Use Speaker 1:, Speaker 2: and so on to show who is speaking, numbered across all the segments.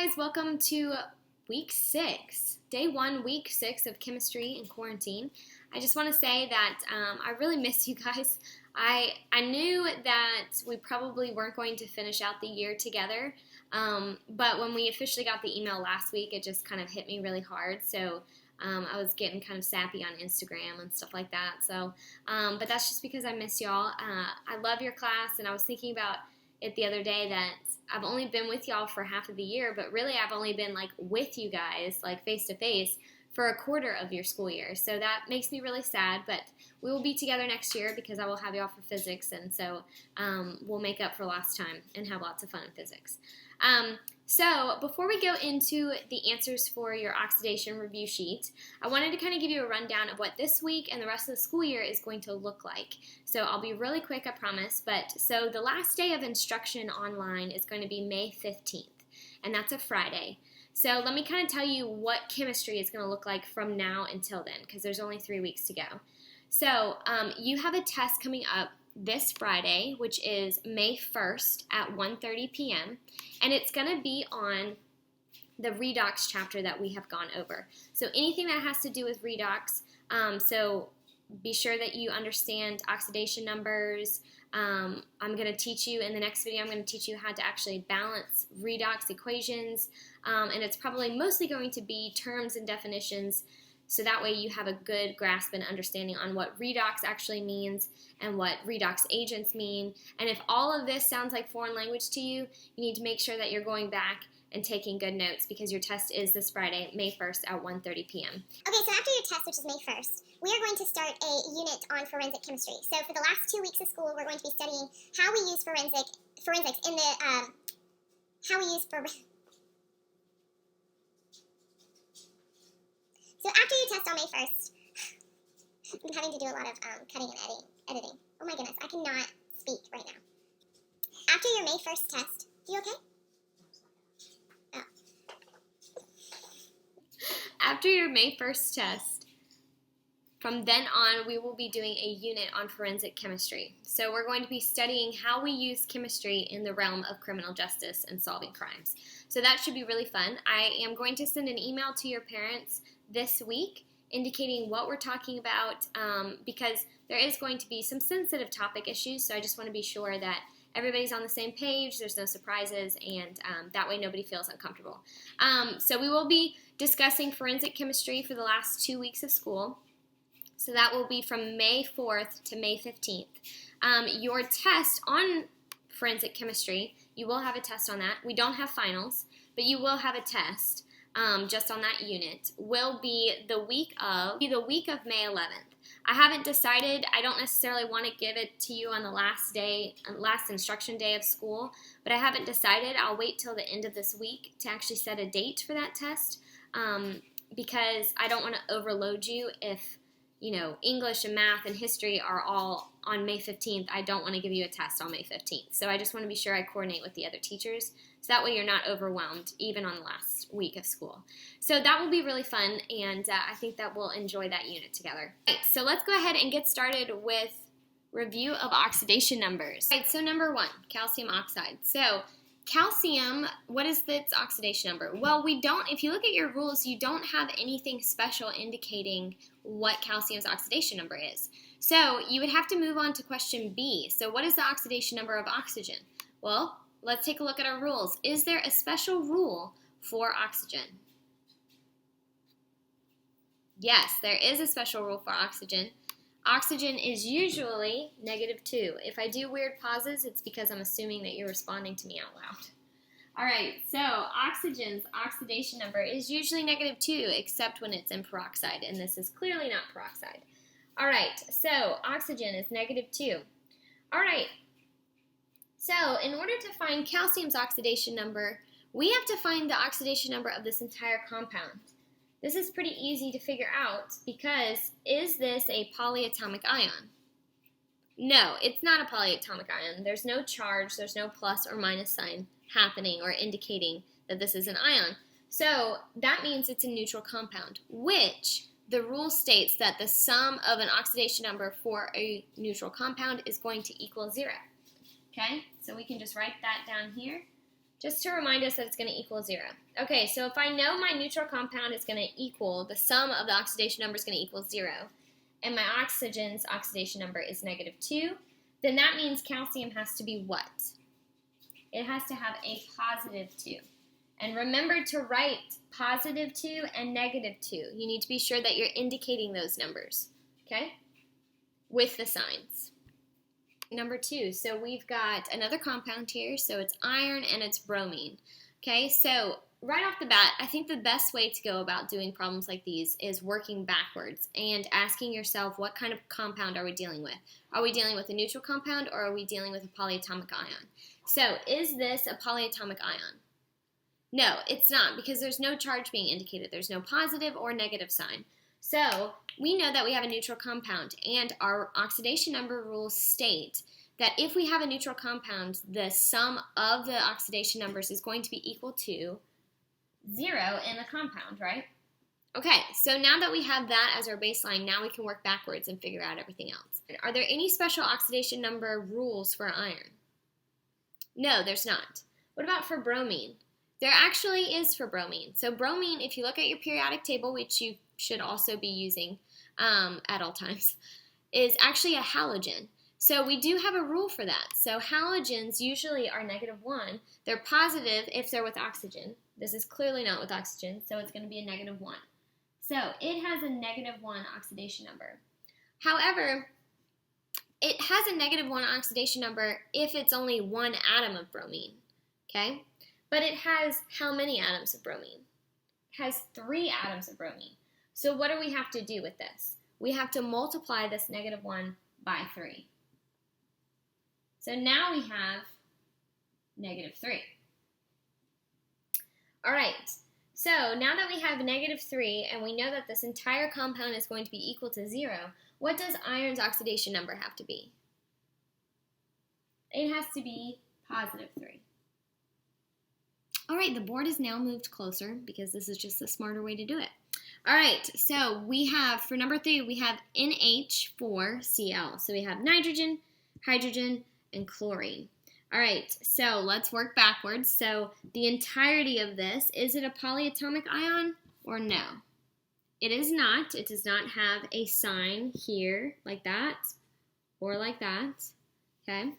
Speaker 1: guys, welcome to week 6, day 1, week 6 of chemistry in quarantine. I just want to say that I really miss you guys. I knew that we probably weren't going to finish out the year together, but when we officially got the email last week, it just kind of hit me really hard. So I was getting kind of sappy on Instagram and stuff like that. So, but that's just because I miss y'all. I love your class, and I was thinking about it the other day that I've only been with y'all for half of the year, but really I've only been like with you guys, like face to face, for a quarter of your school year. So that makes me really sad, but we will be together next year because I will have y'all for physics, and so we'll make up for lost time and have lots of fun in physics. So before we go into the answers for your oxidation review sheet, I wanted to kind of give you a rundown of what this week and the rest of the school year is going to look like. So I'll be really quick, I promise. But so the last day of instruction online is going to be May 15th, and that's a Friday. So let me kind of tell you what chemistry is going to look like from now until then, because there's only 3 weeks to go. So you have a test coming up this Friday, which is May 1st at 1:30 p.m., and it's going to be on the redox chapter that we have gone over. So anything that has to do with redox, so be sure that you understand oxidation numbers. I'm going to teach you in the next video, I'm going to teach you how to actually balance redox equations, and it's probably mostly going to be terms and definitions, so that way you have a good grasp and understanding on what redox actually means and what redox agents mean. And if all of this sounds like foreign language to you, you need to make sure that you're going back and taking good notes, because your test is this Friday, May 1st at 1:30 p.m.
Speaker 2: Okay, so after your test, which is May 1st, we are going to start a unit on forensic chemistry. So for the last 2 weeks of school, we're going to be studying how we use forensics in the, So after your test on May 1st, I'm having to do a lot of cutting and editing. Oh my goodness, I cannot speak right now. After your May 1st test, you okay? Oh.
Speaker 1: After your May 1st test, from then on, we will be doing a unit on forensic chemistry. So we're going to be studying how we use chemistry in the realm of criminal justice and solving crimes. So that should be really fun. I am going to send an email to your parents this week indicating what we're talking about, because there is going to be some sensitive topic issues, so I just want to be sure that everybody's on the same page, there's no surprises, and that way nobody feels uncomfortable. So we will be discussing forensic chemistry for the last 2 weeks of school. So that will be from May 4th to May 15th. Your test on forensic chemistry, you will have a test on that. We don't have finals, but you will have a test just on that unit, will be the week of May 11th. I haven't decided. I don't necessarily want to give it to you on the last instruction day of school, but I haven't decided. I'll wait till the end of this week to actually set a date for that test, because I don't want to overload you. If English and math and history are all on May 15th, I don't want to give you a test on May 15th. So I just want to be sure I coordinate with the other teachers, so that way you're not overwhelmed even on the last week of school. So that will be really fun, and I think that we'll enjoy that unit together. All right, so let's go ahead and get started with review of oxidation numbers. All right, so number 1, calcium oxide. So calcium, what is its oxidation number? Well, if you look at your rules, you don't have anything special indicating what calcium's oxidation number is. So you would have to move on to question B. So what is the oxidation number of oxygen? Well, let's take a look at our rules. Is there a special rule for oxygen? Yes, there is a special rule for oxygen. Oxygen is usually -2. If I do weird pauses, it's because I'm assuming that you're responding to me out loud. All right, so oxygen's oxidation number is usually -2, except when it's in peroxide, and this is clearly not peroxide. All right, so oxygen is -2. All right, so in order to find calcium's oxidation number, we have to find the oxidation number of this entire compound. This is pretty easy to figure out, because is this a polyatomic ion? No, it's not a polyatomic ion. There's no charge, there's no plus or minus sign happening or indicating that this is an ion. So that means it's a neutral compound, which the rule states that the sum of an oxidation number for a neutral compound is going to equal 0. Okay, so we can just write that down here just to remind us that it's going to equal 0. Okay, so if I know my neutral compound is going to equal, the sum of the oxidation number is going to equal 0, and my oxygen's oxidation number is -2, then that means calcium has to be what? It has to have a +2. And remember to write +2 and -2. You need to be sure that you're indicating those numbers, okay, with the signs. Number 2, so we've got another compound here, so it's iron and it's bromine. Okay, so right off the bat, I think the best way to go about doing problems like these is working backwards and asking yourself, what kind of compound are we dealing with? Are we dealing with a neutral compound, or are we dealing with a polyatomic ion? So is this a polyatomic ion? No, it's not, because there's no charge being indicated. There's no positive or negative sign. So we know that we have a neutral compound, and our oxidation number rules state that if we have a neutral compound, the sum of the oxidation numbers is going to be equal to 0 in the compound, right? Okay, so now that we have that as our baseline, now we can work backwards and figure out everything else. Are there any special oxidation number rules for iron? No, there's not. What about for bromine? There actually is for bromine. So bromine, if you look at your periodic table, which you should also be using at all times, is actually a halogen. So we do have a rule for that. So halogens usually are -1. They're positive if they're with oxygen. This is clearly not with oxygen, so it's going to be a -1. So it has a -1 oxidation number. However, it has a -1 oxidation number if it's only one atom of bromine, okay? But it has how many atoms of bromine? It has 3 atoms of bromine. So what do we have to do with this? We have to multiply this -1 by 3. So now we have -3. All right, so now that we have -3 and we know that this entire compound is going to be equal to 0, what does iron's oxidation number have to be? It has to be +3. All right, the board is now moved closer because this is just a smarter way to do it. All right, so we have, for number 3, we have NH4Cl. So we have nitrogen, hydrogen, and chlorine. All right, so let's work backwards. So the entirety of this, is it a polyatomic ion or no? It is not. It does not have a sign here like that or like that, okay?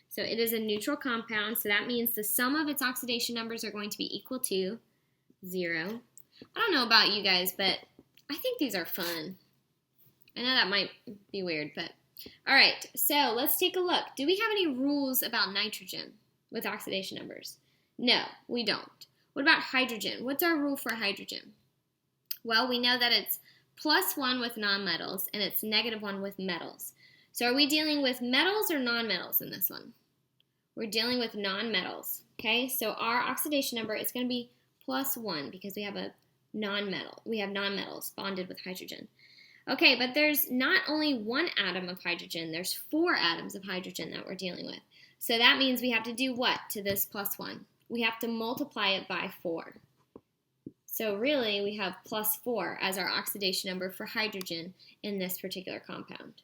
Speaker 1: So it is a neutral compound, so that means the sum of its oxidation numbers are going to be equal to 0. I don't know about you guys, but I think these are fun. I know that might be weird, but all right, so let's take a look. Do we have any rules about nitrogen with oxidation numbers? No, we don't. What about hydrogen? What's our rule for hydrogen? Well, we know that it's +1 with nonmetals and it's -1 with metals. So are we dealing with metals or nonmetals in this one? We're dealing with nonmetals, okay? So our oxidation number is going to be +1 because we have a nonmetal. We have nonmetals bonded with hydrogen. Okay, but there's not only 1 atom of hydrogen, there's 4 atoms of hydrogen that we're dealing with. So that means we have to do what to this +1? We have to multiply it by 4. So really, we have +4 as our oxidation number for hydrogen in this particular compound.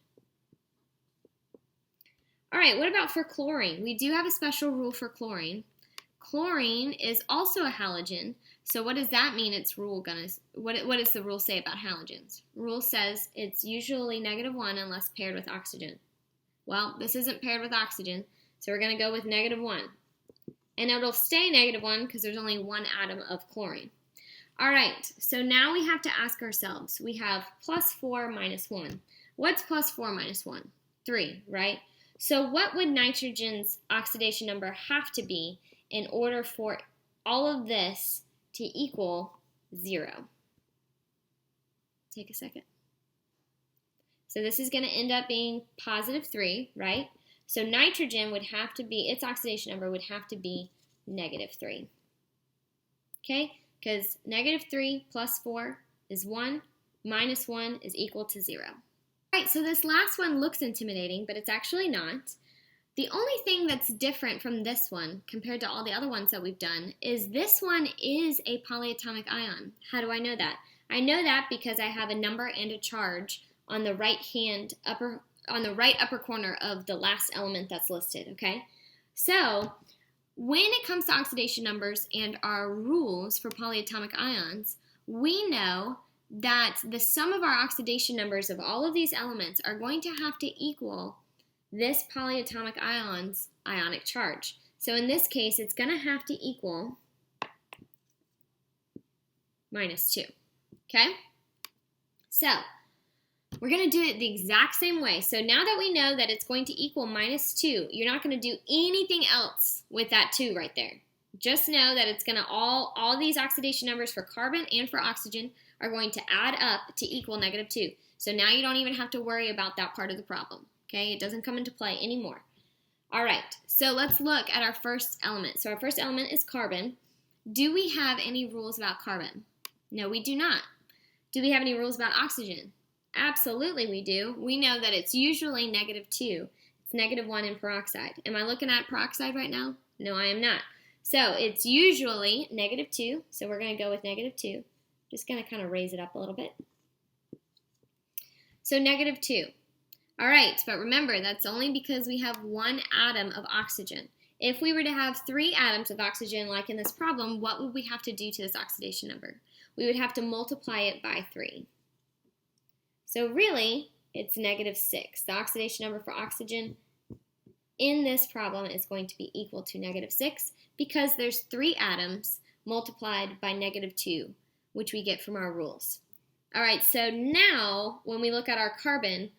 Speaker 1: All right, what about for chlorine? We do have a special rule for chlorine. Chlorine is also a halogen. So what does that mean? What does the rule say about halogens? Rule says it's usually -1 unless paired with oxygen. Well, this isn't paired with oxygen, so we're going to go with -1. And it'll stay -1 because there's only 1 atom of chlorine. All right, so now we have to ask ourselves, we have +4 minus 1. What's +4 minus 1? 3, right? So what would nitrogen's oxidation number have to be in order for all of this to equal 0? Take a second. So this is going to end up being +3, right? So nitrogen would have to be, its oxidation number would have to be -3. Okay? Because -3 plus 4 is 1, minus 1 is equal to 0. All right, so this last one looks intimidating, but it's actually not. The only thing that's different from this one compared to all the other ones that we've done is this one is a polyatomic ion. How do I know that? I know that because I have a number and a charge on the right upper corner of the last element that's listed, okay? So when it comes to oxidation numbers and our rules for polyatomic ions, we know that the sum of our oxidation numbers of all of these elements are going to have to equal this polyatomic ion's ionic charge. So in this case, it's going to have to equal -2, okay? So we're going to do it the exact same way. So now that we know that it's going to equal -2, you're not going to do anything else with that 2 right there. Just know that it's going to all these oxidation numbers for carbon and for oxygen are going to add up to equal -2. So now you don't even have to worry about that part of the problem, okay? It doesn't come into play anymore. All right, so let's look at our first element. So our first element is carbon. Do we have any rules about carbon? No, we do not. Do we have any rules about oxygen? Absolutely we do. We know that it's usually -2. It's -1 in peroxide. Am I looking at peroxide right now? No, I am not. So it's usually -2, so we're going to go with -2. Just going to kind of raise it up a little bit. So -2. All right, but remember, that's only because we have 1 atom of oxygen. If we were to have 3 atoms of oxygen, like in this problem, what would we have to do to this oxidation number? We would have to multiply it by 3. So really, it's -6. The oxidation number for oxygen in this problem is going to be equal to -6 because there's 3 atoms multiplied by -2, which we get from our rules. All right, so now when we look at our carbon,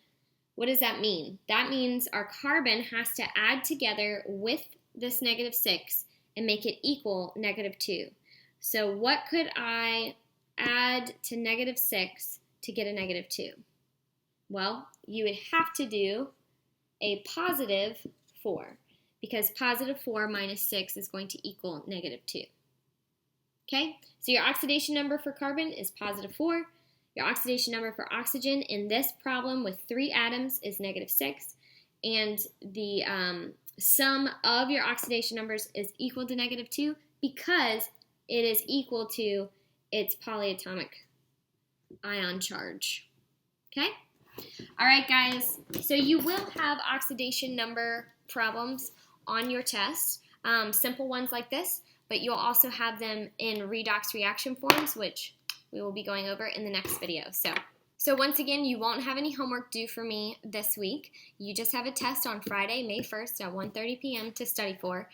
Speaker 1: what does that mean? That means our carbon has to add together with this -6 and make it equal -2. So what could I add to -6 to get a -2? Well, you would have to do a +4 because +4 minus 6 is going to equal -2. Okay, so your oxidation number for carbon is +4. Your oxidation number for oxygen in this problem with 3 atoms is -6. And the sum of your oxidation numbers is equal to -2 because it is equal to its polyatomic ion charge. Okay? All right, guys. So you will have oxidation number problems on your test, simple ones like this, but you'll also have them in redox reaction forms, which we will be going over in the next video. So once again, you won't have any homework due for me this week. You just have a test on Friday, May 1st at 1:30 p.m. to study for.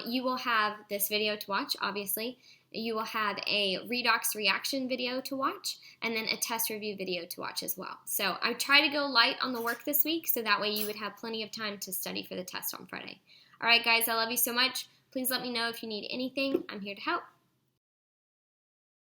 Speaker 1: You will have this video to watch, obviously. You will have a redox reaction video to watch, and then a test review video to watch as well. So I try to go light on the work this week, so that way you would have plenty of time to study for the test on Friday. All right, guys, I love you so much. Please let me know if you need anything. I'm here to help.